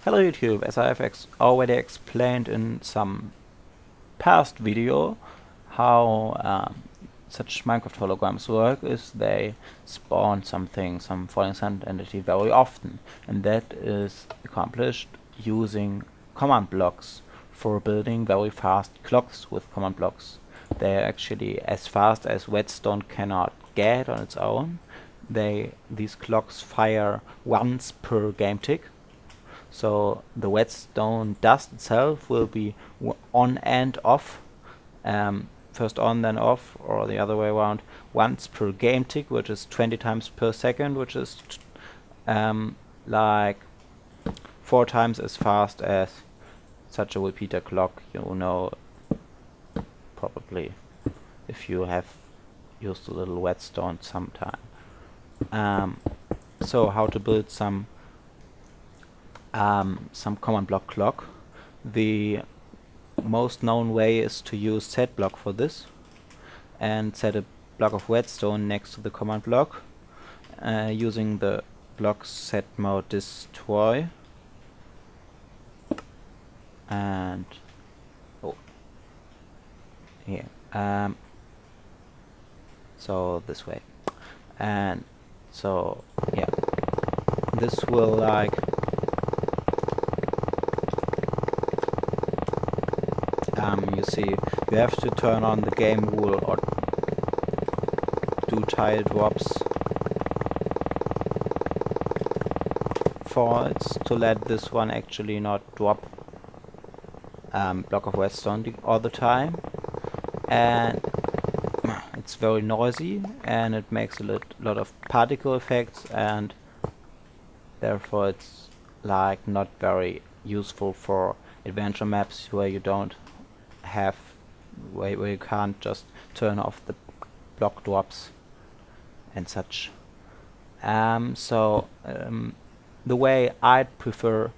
Hello YouTube, as I have already explained in some past video how such Minecraft holograms work is they spawn something, some falling sand entity very often, and that is accomplished using command blocks for building very fast clocks with command blocks. They are actually as fast as redstone cannot get on its own. These clocks fire once per game tick. So the redstone dust itself will be on and off, first on then off, or the other way around, once per game tick, which is 20 times per second, which is like 4 times as fast as such a repeater clock, you know, probably, if you have used a little redstone sometime. So how to build some command block clock. The most known way is to use set block for this and set a block of redstone next to the command block using the block set mode destroy and here so this way, and so yeah, this will like you see, you have to turn on the game rule or do tile drops false to let this one actually not drop block of redstone all the time, and it's very noisy and it makes a lot of particle effects, and therefore it's like not very useful for adventure maps where you don't have where you can't just turn off the block drops and such. The way I'd prefer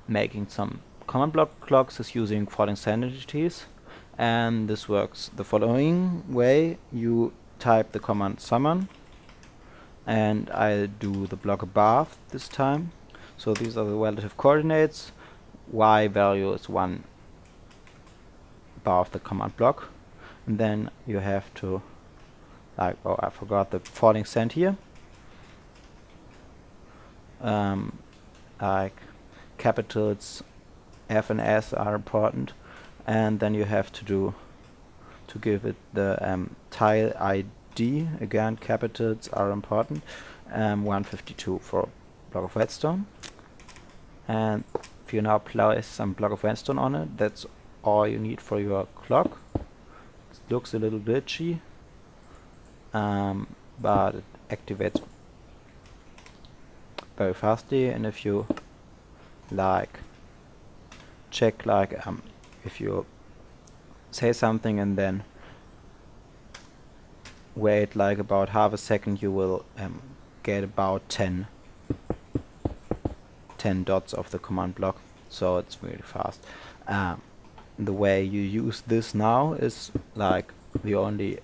making some command block clocks is using falling sand entities, and this works the following way. You type the command summon, and I'll do the block above this time. So these are the relative coordinates. Y value is 1 above the command block, and then you have to like, oh, I forgot the falling sand here. Like capitals F and S are important, and then you have to give it the tile ID. Again, capitals are important. 152 for block of redstone, and if you now place some block of redstone on it, that's all you need for your clock. It looks a little glitchy, but it activates very fastly. And if you like check, like if you say something and then wait like about half a second, you will get about 10 dots of the command block, so it's really fast. The way you use this now is like the only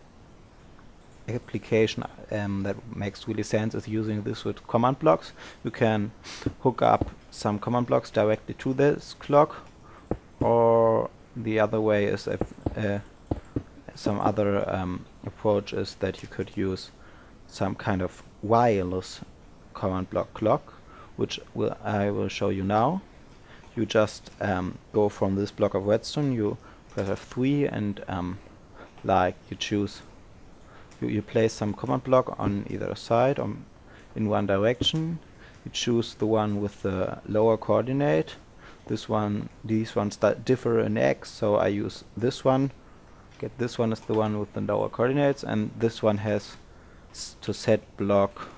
application that makes really sense is using this with command blocks. You can hook up some command blocks directly to this clock, or the other way is some other approach is that you could use some kind of wireless command block clock, which I will show you now. You just go from this block of redstone, you press F3 and like you choose, you place some command block on either side or in one direction. You choose the one with the lower coordinate. These ones differ in X, so I use this one. Get this one as the one with the lower coordinates, and this one has to set block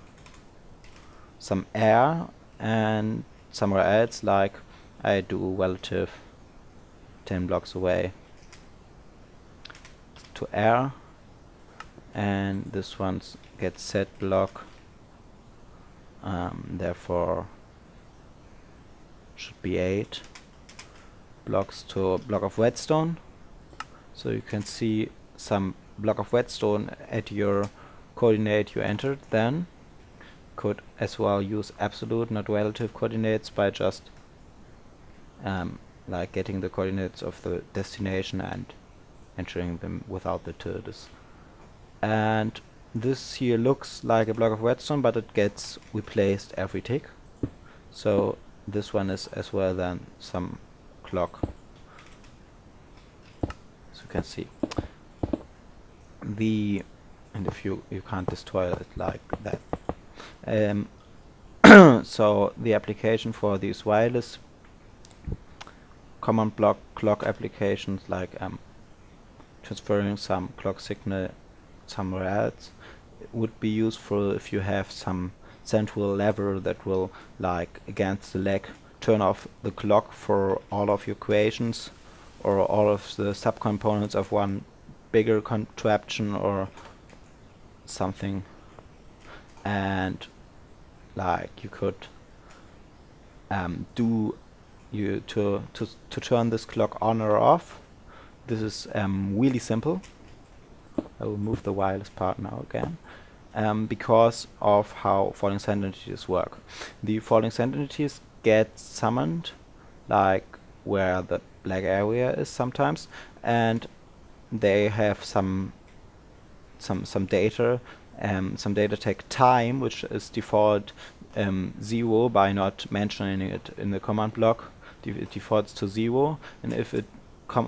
some air and somewhere else, like I do relative 10 blocks away to air, and this one gets set block, therefore should be 8 blocks to block of redstone. So you can see some block of redstone at your coordinate you entered. Then could as well use absolute, not relative coordinates by just like getting the coordinates of the destination and entering them without the tildes. And this here looks like a block of redstone, but it gets replaced every tick. So this one is as well than some clock, as you can see. And if you can't destroy it like that. So the application for these wireless command block clock applications, like transferring some clock signal somewhere else, would be useful if you have some central lever that will, like against the leg, turn off the clock for all of your creations or all of the subcomponents of one bigger contraption or something. And like you could to turn this clock on or off. This is really simple. I will move the wireless part now again, because of how falling sand entities work. The falling sand entities get summoned like where the black area is sometimes, and they have some data. Some data take time, which is default 0 by not mentioning it in the command block. It defaults to 0, and if it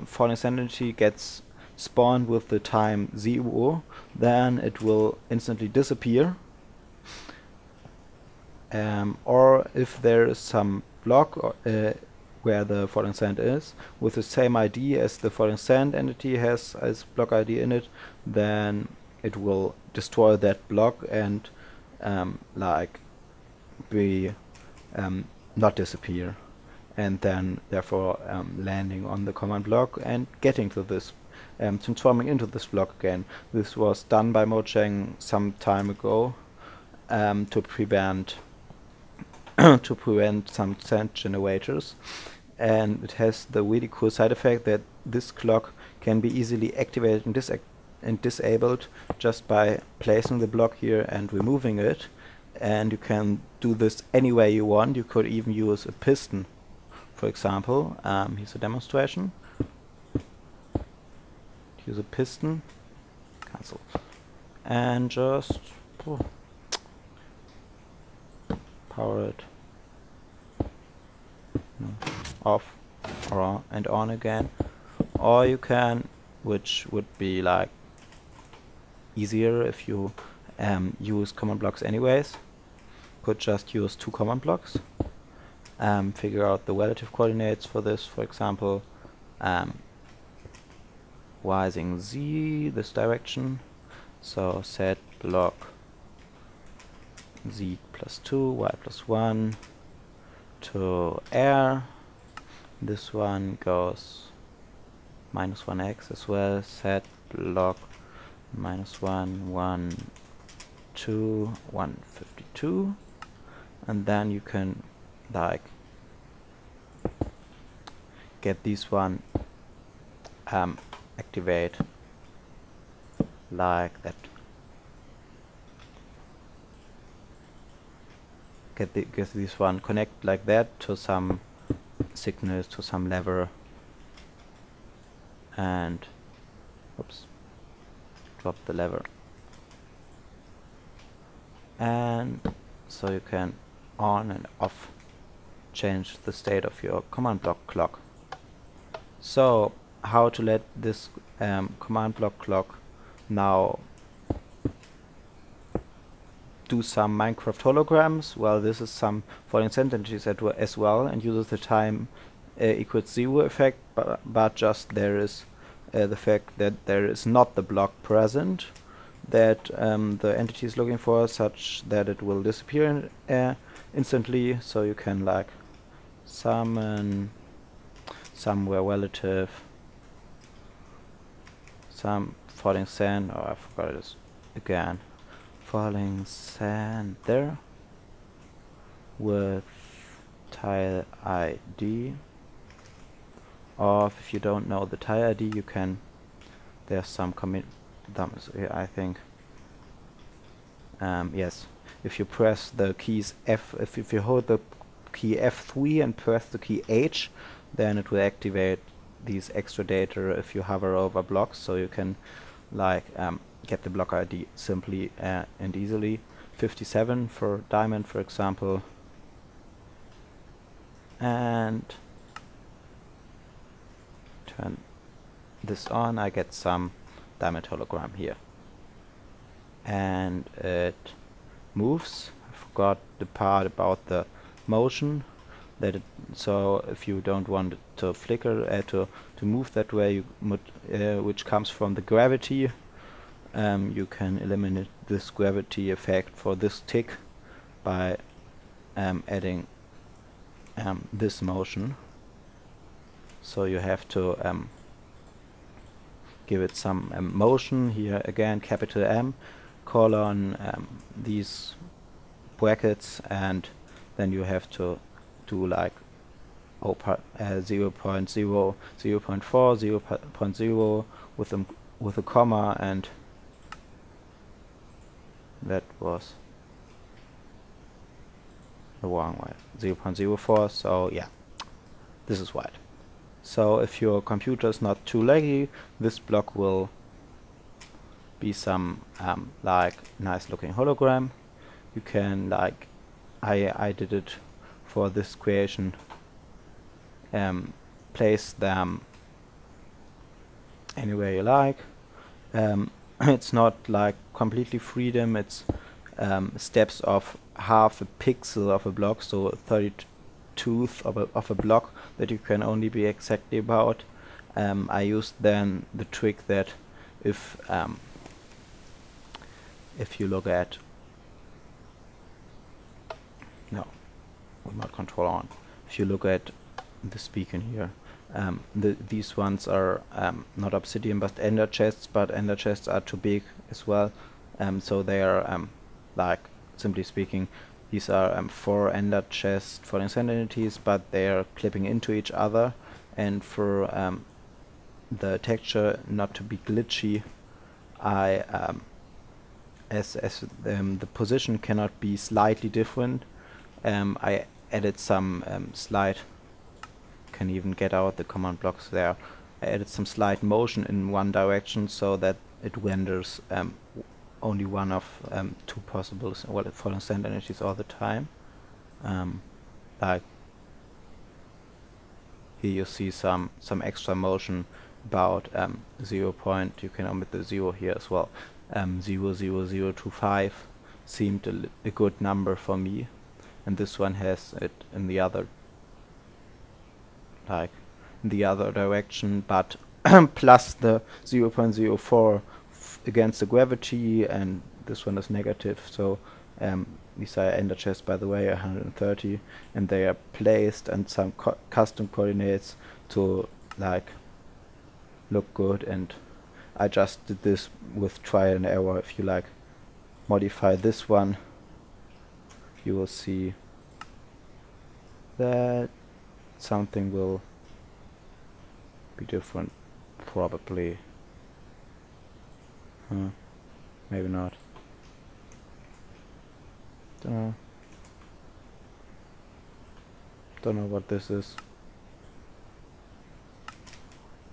falling sand entity gets spawned with the time 0, then it will instantly disappear. Or if there is some block where the falling sand is with the same ID as the falling sand entity has as block ID in it, then it will destroy that block and like be not disappear, and then therefore landing on the command block and getting to this, transforming into this block again. This was done by Mojang some time ago to prevent some sand generators, and it has the really cool side effect that this clock can be easily activated and disabled just by placing the block here and removing it. And you can do this any way you want. You could even use a piston, for example. Here's a demonstration. Use a piston, cancel, and just power it off or and on again. Or you can, which would be like easier if you use command blocks anyways, could just use 2 command blocks, figure out the relative coordinates for this, for example, rising z this direction, so set block z plus 2, y plus 1 to air. This one goes minus 1x as well, set block minus 1, 1, 2, 152, and then you can like get this one activate like that. Get this one connect like that to some signals, to some lever, and oops, drop the lever, and so you can on and off change the state of your command block clock. So how to let this command block clock now do some Minecraft holograms? Well, this is some falling sand entities as well, and uses the time equals 0 effect, but just there is the fact that there is not the block present that the entity is looking for, such that it will disappear instantly. So you can like summon somewhere relative some falling sand, oh I forgot it again, falling sand there with tile ID. Or if you don't know the tile ID, you can, there's some I think, yes, if you press the keys F, if you hold the key F3 and press the key H, then it will activate these extra data if you hover over blocks, so you can like get the block ID simply and easily. 57 for diamond, for example, and turn this on, I get some diamond hologram here, and it moves. I forgot the part about the motion, that it, so if you don't want it to flicker, to move that way, you which comes from the gravity, you can eliminate this gravity effect for this tick by adding this motion. So you have to give it some motion. Here again, capital M, colon these brackets, and then you have to do like 0.0, 0.4, 0.0 with a comma, and that was the wrong way, 0.04. So yeah, this is right. So if your computer is not too laggy, this block will be some like nice looking hologram. You can, like I did it for this creation, place them anywhere you like. It's not like completely freedom, it's steps of half a pixel of a block, so 32th of a block that you can only be exactly about. I used then the trick that if you look at remote control on, if you look at this beacon here, these ones are not obsidian but ender chests, but ender chests are too big as well, so they are like, simply speaking, these are 4 ender chests for insanities, but they are clipping into each other, and for the texture not to be glitchy, I as the position cannot be slightly different, I added some slide, can even get out the command blocks there. I added some slide motion in one direction so that it renders only one of 2 possible fallen sand energies all the time. Like here you see some extra motion about 0 point, you can omit the 0 here as well. 0.00025 seemed a good number for me, and this one has it in the other, like in the other direction, but plus the 0.04 against the gravity, and this one is negative. So these are ender chests, by the way, 130, and they are placed and some custom coordinates to like look good, and I just did this with trial and error. If you like modify this one, you will see that something will be different, probably. Maybe not. Don't know what this is.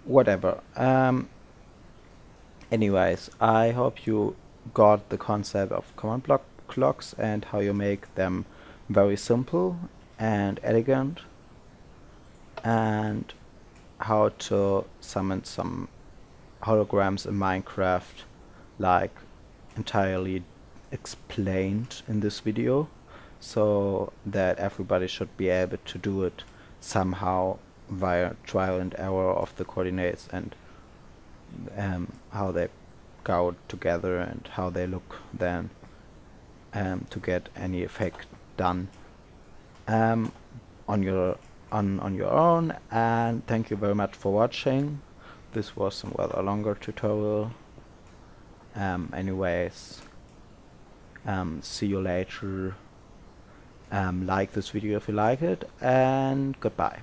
Whatever. Anyways, I hope you got the concept of command block clocks and how you make them very simple and elegant, and how to summon some holograms in Minecraft, like entirely explained in this video, so that everybody should be able to do it somehow via trial and error of the coordinates, and how they go together and how they look then, to get any effect done on your own. And thank you very much for watching. This was a rather longer tutorial. Anyways, see you later. Like this video if you like it, and goodbye.